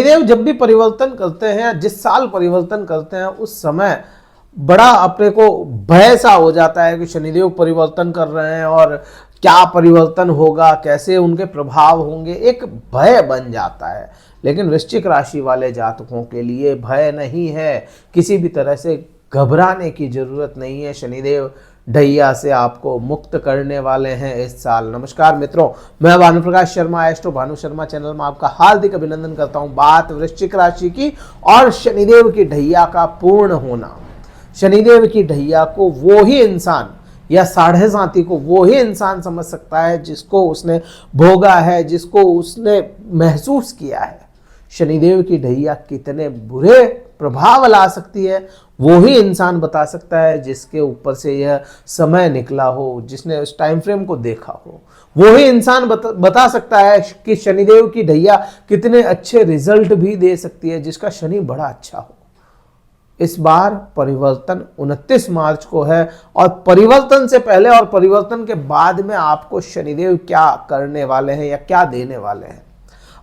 शनिदेव जब भी परिवर्तन करते हैं, जिस साल परिवर्तन करते हैं, उस समय बड़ा अपने को भय सा हो जाता है कि शनिदेव परिवर्तन कर रहे हैं और क्या परिवर्तन होगा, कैसे उनके प्रभाव होंगे, एक भय बन जाता है। लेकिन वृश्चिक राशि वाले जातकों के लिए भय नहीं है, किसी भी तरह से घबराने की जरूरत नहीं है। शनिदेव ढैया से आपको मुक्त करने वाले हैं इस साल। नमस्कार मित्रों, मैं भानु प्रकाश शर्मा, एस्ट्रो भानु शर्मा चैनल में आपका हार्दिक अभिनंदन करता हूं। बात वृश्चिक राशि की और शनिदेव की ढैया का पूर्ण होना। शनिदेव की ढैया को वो ही इंसान या साढ़े साथी को वो ही इंसान समझ सकता है जिसको उसने भोगा है, जिसको उसने महसूस किया है। शनिदेव की ढैया कितने बुरे प्रभाव ला सकती है वो ही इंसान बता सकता है जिसके ऊपर से यह समय निकला हो, जिसने उस टाइम फ्रेम को देखा हो। वो ही इंसान बता सकता है कि शनिदेव की ढैया कितने अच्छे रिजल्ट भी दे सकती है जिसका शनि बड़ा अच्छा हो। इस बार परिवर्तन 29 मार्च को है और परिवर्तन से पहले और परिवर्तन के बाद में आपको शनिदेव क्या करने वाले हैं या क्या देने वाले हैं,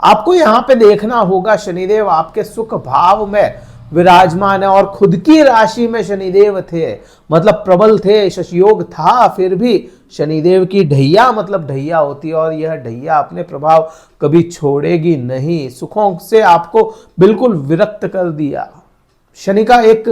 आपको यहां पे देखना होगा। शनिदेव आपके सुख भाव में विराजमान है और खुद की राशि में शनिदेव थे, मतलब प्रबल थे, शशयोग था, फिर भी शनिदेव की ढैया मतलब ढैया होती है और यह ढैया अपने प्रभाव कभी छोड़ेगी नहीं। सुखों से आपको बिल्कुल विरक्त कर दिया। शनि का एक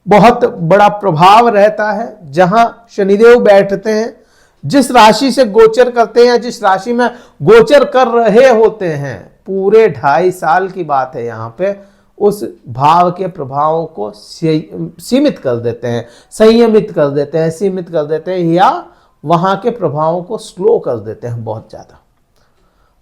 बहुत बड़ा प्रभाव रहता है, जहां शनिदेव बैठते हैं, जिस राशि से गोचर करते हैं, जिस राशि में गोचर कर रहे होते हैं, पूरे 2.5 साल की बात है, यहाँ पे उस भाव के प्रभावों को सीमित कर देते हैं, संयमित कर देते हैं, सीमित कर देते हैं या वहां के प्रभावों को स्लो कर देते हैं बहुत ज्यादा।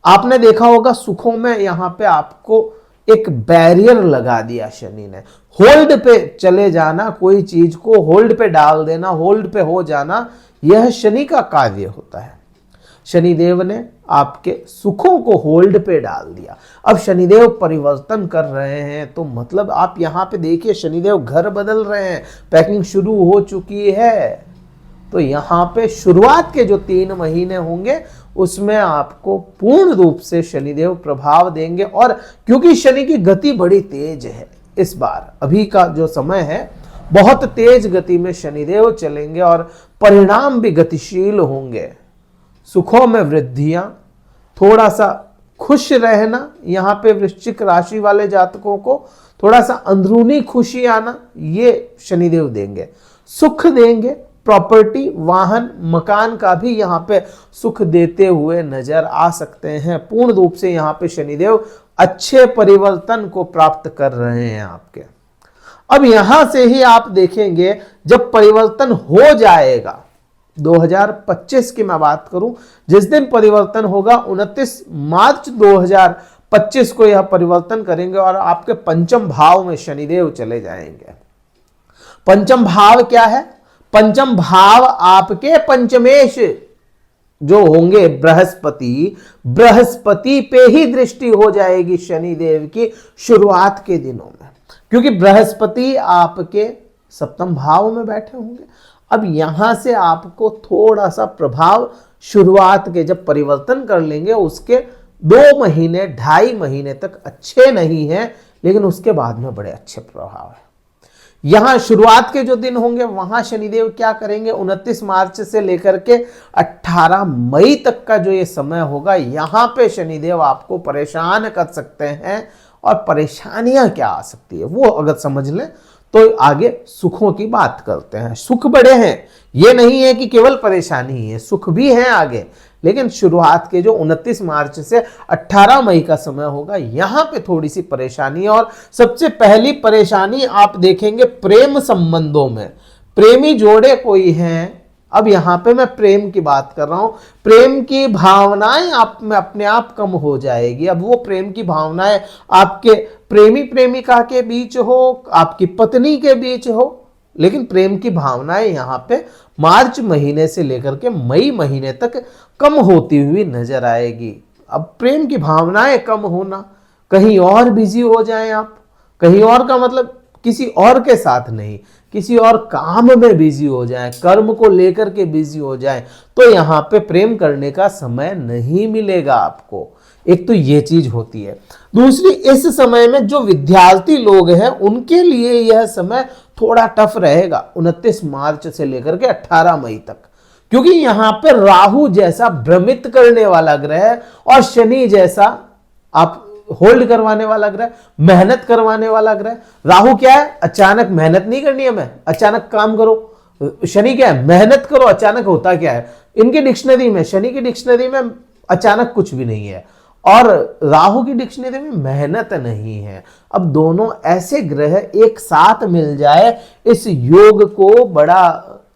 आपने देखा होगा सुखों में यहाँ पे आपको एक बैरियर लगा दिया शनि ने। होल्ड पे चले जाना, कोई चीज को होल्ड पे डाल देना, होल्ड पे हो जाना, यह शनि का कार्य होता है। शनिदेव ने आपके सुखों को होल्ड पे डाल दिया। अब शनिदेव परिवर्तन कर रहे हैं तो मतलब आप यहां पे देखिए शनिदेव घर बदल रहे हैं, पैकिंग शुरू हो चुकी है। तो यहां पे शुरुआत के जो 3 महीने होंगे उसमें आपको पूर्ण रूप से शनिदेव प्रभाव देंगे। और क्योंकि शनि की गति बड़ी तेज है, इस बार अभी का जो समय है बहुत तेज गति में शनिदेव चलेंगे और परिणाम भी गतिशील होंगे। सुखों में वृद्धियां, थोड़ा सा खुश रहना, यहाँ पे वृश्चिक राशि वाले जातकों को थोड़ा सा अंदरूनी खुशी आना, ये शनिदेव देंगे। सुख देंगे, प्रॉपर्टी, वाहन, मकान का भी यहाँ पे सुख देते हुए नजर आ सकते हैं। पूर्ण रूप से यहाँ पे शनिदेव अच्छे परिवर्तन को प्राप्त कर रहे हैं आपके। अब यहां से ही आप देखेंगे जब परिवर्तन हो जाएगा 2025 की मैं बात करूं, जिस दिन परिवर्तन होगा 29 मार्च 2025 को यह परिवर्तन करेंगे और आपके पंचम भाव में शनिदेव चले जाएंगे। पंचम भाव क्या है? पंचम भाव आपके पंचमेश जो होंगे बृहस्पति, बृहस्पति पे ही दृष्टि हो जाएगी शनिदेव की शुरुआत के दिनों में, क्योंकि बृहस्पति आपके सप्तम भाव में बैठे होंगे। अब यहां से आपको थोड़ा सा प्रभाव शुरुआत के जब परिवर्तन कर लेंगे उसके 2 महीने 2.5 महीने तक अच्छे नहीं हैं, लेकिन उसके बाद में बड़े अच्छे प्रभाव है। यहां शुरुआत के जो दिन होंगे वहां शनिदेव क्या करेंगे, 29 मार्च से लेकर के 18 मई तक का जो ये समय होगा, यहां पे शनिदेव आपको परेशान कर सकते हैं। और परेशानियां क्या आ सकती है वो अगर समझ लें तो आगे सुखों की बात करते हैं। सुख बड़े हैं, ये नहीं है कि केवल परेशानी ही है, सुख भी है आगे। लेकिन शुरुआत के जो 29 मार्च से 18 मई का समय होगा, यहां पे थोड़ी सी परेशानी। और सबसे पहली परेशानी आप देखेंगे प्रेम संबंधों में। प्रेमी जोड़े कोई हैं, अब यहां पे मैं प्रेम की बात कर रहा हूं, प्रेम की भावनाएं आप में अपने आप कम हो जाएगी। अब वो प्रेम की भावनाएं आपके प्रेमी प्रेमिका के बीच हो, आपकी पत्नी के बीच हो, लेकिन प्रेम की भावनाएं यहां पे मार्च महीने से लेकर के मई महीने तक कम होती हुई नजर आएगी। अब प्रेम की भावनाएं कम होना, कहीं और बिजी हो जाएं आप, कहीं और का मतलब किसी और के साथ नहीं, किसी और काम में बिजी हो जाएं, कर्म को लेकर के बिजी हो जाएं, तो यहां पे प्रेम करने का समय नहीं मिलेगा आपको। एक तो ये चीज होती है। दूसरी, इस समय में जो विद्यार्थी लोग हैं उनके लिए यह समय थोड़ा टफ रहेगा 29 मार्च से लेकर के 18 मई तक, क्योंकि यहां पे राहु जैसा भ्रमित करने वाला ग्रह और शनि जैसा आप होल्ड करवाने वाला ग्रह, मेहनत करवाने वाला ग्रह। राहु क्या है? अचानक मेहनत नहीं करनी है, मैं अचानक काम करो। शनि क्या है? मेहनत करो। अचानक होता क्या है इनकी डिक्शनरी में? शनि की डिक्शनरी में अचानक कुछ भी नहीं है और राहु की डिक्शनरी में मेहनत नहीं है। अब दोनों ऐसे ग्रह एक साथ मिल जाए, इस योग को बड़ा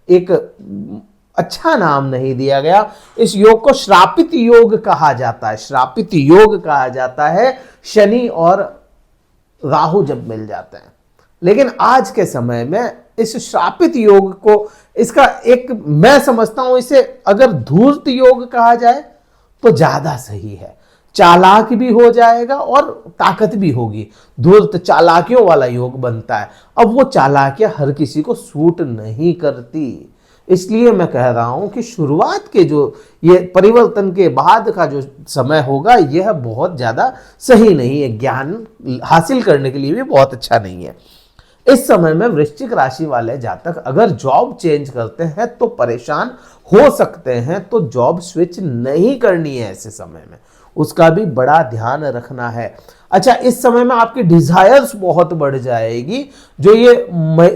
एक अच्छा नाम नहीं दिया गया। इस योग को श्रापित योग कहा जाता है। श्रापित योग कहा जाता है शनि और राहु जब मिल जाते हैं। लेकिन आज के समय में इस श्रापित योग को, इसका एक मैं समझता हूं इसे अगर धूर्त योग कहा जाए तो ज्यादा सही है। चालाक भी हो जाएगा और ताकत भी होगी। धूर्त चालाकियों वाला योग बनता है। अब वो चालाकियां हर किसी को सूट नहीं करती, इसलिए मैं कह रहा हूं कि शुरुआत के जो ये परिवर्तन के बाद का जो समय होगा यह बहुत ज्यादा सही नहीं है, ज्ञान हासिल करने के लिए भी बहुत अच्छा नहीं है। इस समय में वृश्चिक राशि वाले जातक अगर जॉब चेंज करते हैं तो परेशान हो सकते हैं, तो जॉब स्विच नहीं करनी है ऐसे समय में, उसका भी बड़ा ध्यान रखना है। अच्छा, इस समय में आपकी डिजायर्स बहुत बढ़ जाएगी। जो ये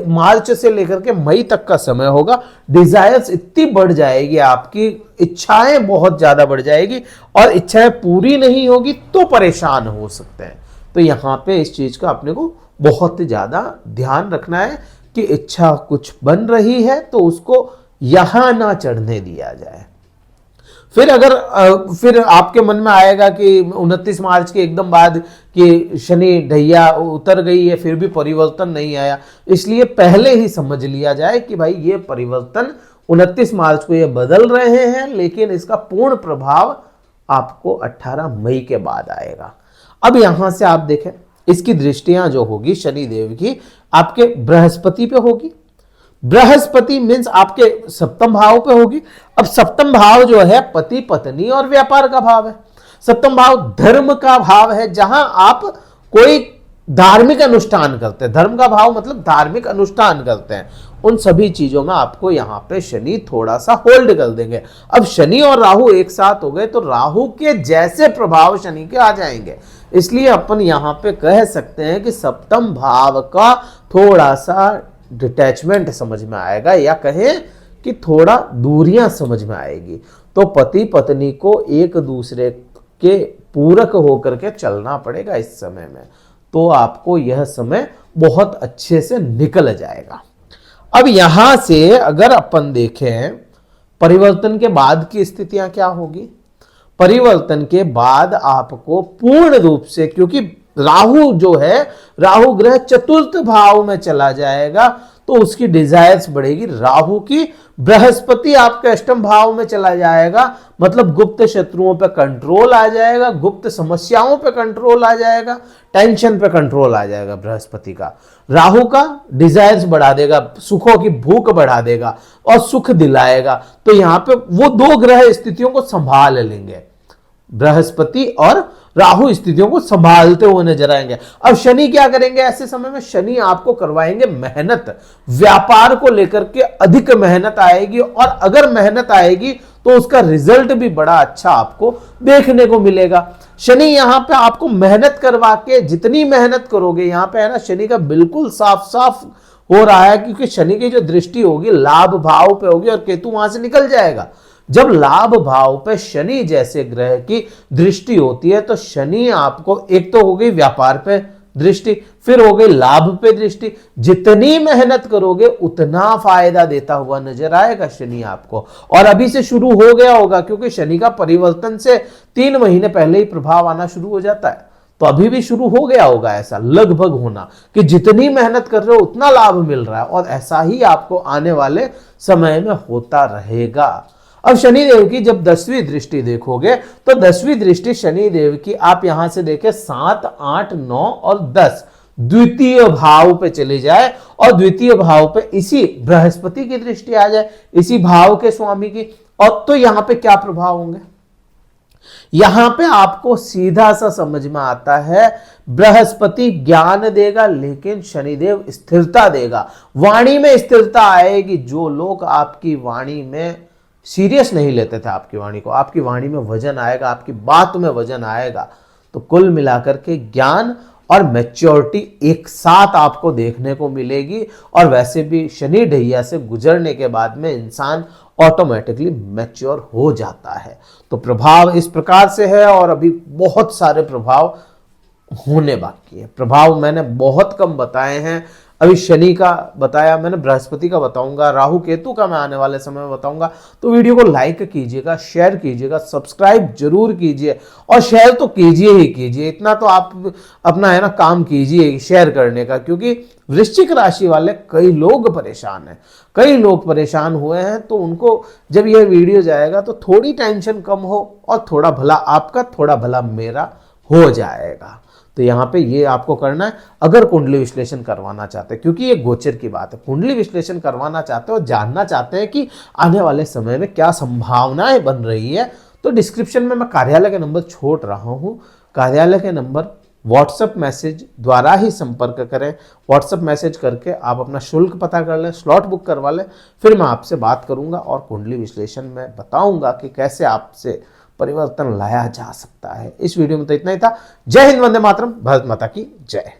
मार्च से लेकर के मई तक का समय होगा, डिजायर्स इतनी बढ़ जाएगी, आपकी इच्छाएं बहुत ज्यादा बढ़ जाएगी और इच्छाएं पूरी नहीं होगी तो परेशान हो सकते हैं। तो यहां पे इस चीज का अपने को बहुत ज्यादा ध्यान रखना है कि इच्छा कुछ बन रही है तो उसको यहां ना चढ़ने दिया जाए। फिर आपके मन में आएगा कि 29 मार्च के एकदम बाद कि शनि ढैया उतर गई है फिर भी परिवर्तन नहीं आया, इसलिए पहले ही समझ लिया जाए कि भाई ये परिवर्तन 29 मार्च को ये बदल रहे हैं, लेकिन इसका पूर्ण प्रभाव आपको 18 मई के बाद आएगा। अब यहां से आप देखें, इसकी दृष्टियां जो होगी शनि देव की आपके बृहस्पति पे होगी। बृहस्पति मीन्स आपके सप्तम भाव पे होगी। अब सप्तम भाव जो है पति पत्नी और व्यापार का भाव है। सप्तम भाव धर्म का भाव है, जहां आप कोई धार्मिक अनुष्ठान करते हैं। धर्म का भाव मतलब धार्मिक अनुष्ठान करते हैं। उन सभी चीजों में आपको यहां पे शनि थोड़ा सा होल्ड कर देंगे। अब शनि और राहु एक साथ हो गए तो राहु के जैसे प्रभाव शनि के आ जाएंगे, इसलिए अपन यहां पे कह सकते हैं कि सप्तम भाव का थोड़ा सा डिटैचमेंट समझ में आएगा, या कहें कि थोड़ा दूरियां समझ में आएगी। तो पति पत्नी को एक दूसरे के पूरक होकर के चलना पड़ेगा इस समय में, तो आपको यह समय बहुत अच्छे से निकल जाएगा। अब यहां से अगर अपन देखें परिवर्तन के बाद की स्थितियां क्या होगी। परिवर्तन के बाद आपको पूर्ण रूप से, क्योंकि राहु जो है, राहु ग्रह चतुर्थ भाव में चला जाएगा तो उसकी डिजायर्स बढ़ेगी राहु की। बृहस्पति आपके अष्टम भाव में चला जाएगा, मतलब गुप्त शत्रुओं पे कंट्रोल आ जाएगा, गुप्त समस्याओं पे कंट्रोल आ जाएगा, टेंशन पे कंट्रोल आ जाएगा बृहस्पति का। राहु का डिजायर्स बढ़ा देगा, सुखों की भूख बढ़ा देगा और सुख दिलाएगा। तो यहां पे वो दो ग्रह स्थितियों को संभाल लेंगे, बृहस्पति और राहु स्थितियों को संभालते हुए नजर आएंगे। अब शनि क्या करेंगे ऐसे समय में? शनि आपको करवाएंगे मेहनत, व्यापार को लेकर के अधिक मेहनत आएगी, और अगर मेहनत आएगी तो उसका रिजल्ट भी बड़ा अच्छा आपको देखने को मिलेगा। शनि यहां पे आपको मेहनत करवा के, जितनी मेहनत करोगे, यहां पे है ना शनि का बिल्कुल साफ साफ हो रहा है, क्योंकि शनि की जो दृष्टि होगी लाभ भाव पे होगी और केतु वहां से निकल जाएगा। जब लाभ भाव पे शनि जैसे ग्रह की दृष्टि होती है तो शनि आपको, एक तो हो गई व्यापार पे दृष्टि, फिर हो गई लाभ पे दृष्टि। जितनी मेहनत करोगे उतना फायदा देता हुआ नजर आएगा शनि आपको। और अभी से शुरू हो गया होगा, क्योंकि शनि का परिवर्तन से 3 महीने पहले ही प्रभाव आना शुरू हो जाता है, तो अभी भी शुरू हो गया होगा ऐसा लगभग होना कि जितनी मेहनत कर रहे हो उतना लाभ मिल रहा है, और ऐसा ही आपको आने वाले समय में होता रहेगा। अब शनिदेव की जब 10वीं दृष्टि देखोगे तो 10वीं दृष्टि शनिदेव की आप यहां से देखें 7, 8, 9 और 10 द्वितीय भाव पे चले जाए, और द्वितीय भाव पे इसी बृहस्पति की दृष्टि आ जाए, इसी भाव के स्वामी की, और तो यहां पे क्या प्रभाव होंगे? यहां पे आपको सीधा सा समझ में आता है, बृहस्पति ज्ञान देगा लेकिन शनिदेव स्थिरता देगा। वाणी में स्थिरता आएगी। जो लोग आपकी वाणी में सीरियस नहीं लेते थे आपकी वाणी को, आपकी वाणी में वजन आएगा, आपकी बात में वजन आएगा। तो कुल मिलाकर के ज्ञान और मैच्योरिटी एक साथ आपको देखने को मिलेगी। और वैसे भी शनि ढैया से गुजरने के बाद में इंसान ऑटोमेटिकली मैच्योर हो जाता है। तो प्रभाव इस प्रकार से है और अभी बहुत सारे प्रभाव होने बाकी है। प्रभाव मैंने बहुत कम बताए हैं। अभी शनि का बताया मैंने, बृहस्पति का बताऊंगा, राहु केतु का मैं आने वाले समय में बताऊंगा। तो वीडियो को लाइक कीजिएगा, शेयर कीजिएगा, सब्सक्राइब जरूर कीजिए और शेयर तो कीजिए ही कीजिए। इतना तो आप अपना है ना काम कीजिए शेयर करने का, क्योंकि वृश्चिक राशि वाले कई लोग परेशान हैं, कई लोग परेशान हुए हैं। तो उनको जब यह वीडियो जाएगा तो थोड़ी टेंशन कम हो और थोड़ा भला आपका थोड़ा भला मेरा हो जाएगा। तो यहाँ पे ये आपको करना है अगर कुंडली विश्लेषण करवाना चाहते हैं, क्योंकि ये गोचर की बात है। कुंडली विश्लेषण करवाना चाहते हो, जानना चाहते हैं कि आने वाले समय में क्या संभावनाएं बन रही है, तो डिस्क्रिप्शन में मैं कार्यालय के नंबर छोड़ रहा हूँ। कार्यालय के नंबर व्हाट्सएप मैसेज द्वारा ही संपर्क करें। व्हाट्सएप मैसेज करके आप अपना शुल्क पता कर लें, स्लॉट बुक करवा लें, फिर मैं आपसे बात करूंगा और कुंडली विश्लेषण में बताऊंगा कि कैसे आपसे परिवर्तन लाया जा सकता है। इस वीडियो में तो इतना ही था। जय हिंद, वंदे मातरम, भारत माता की जय।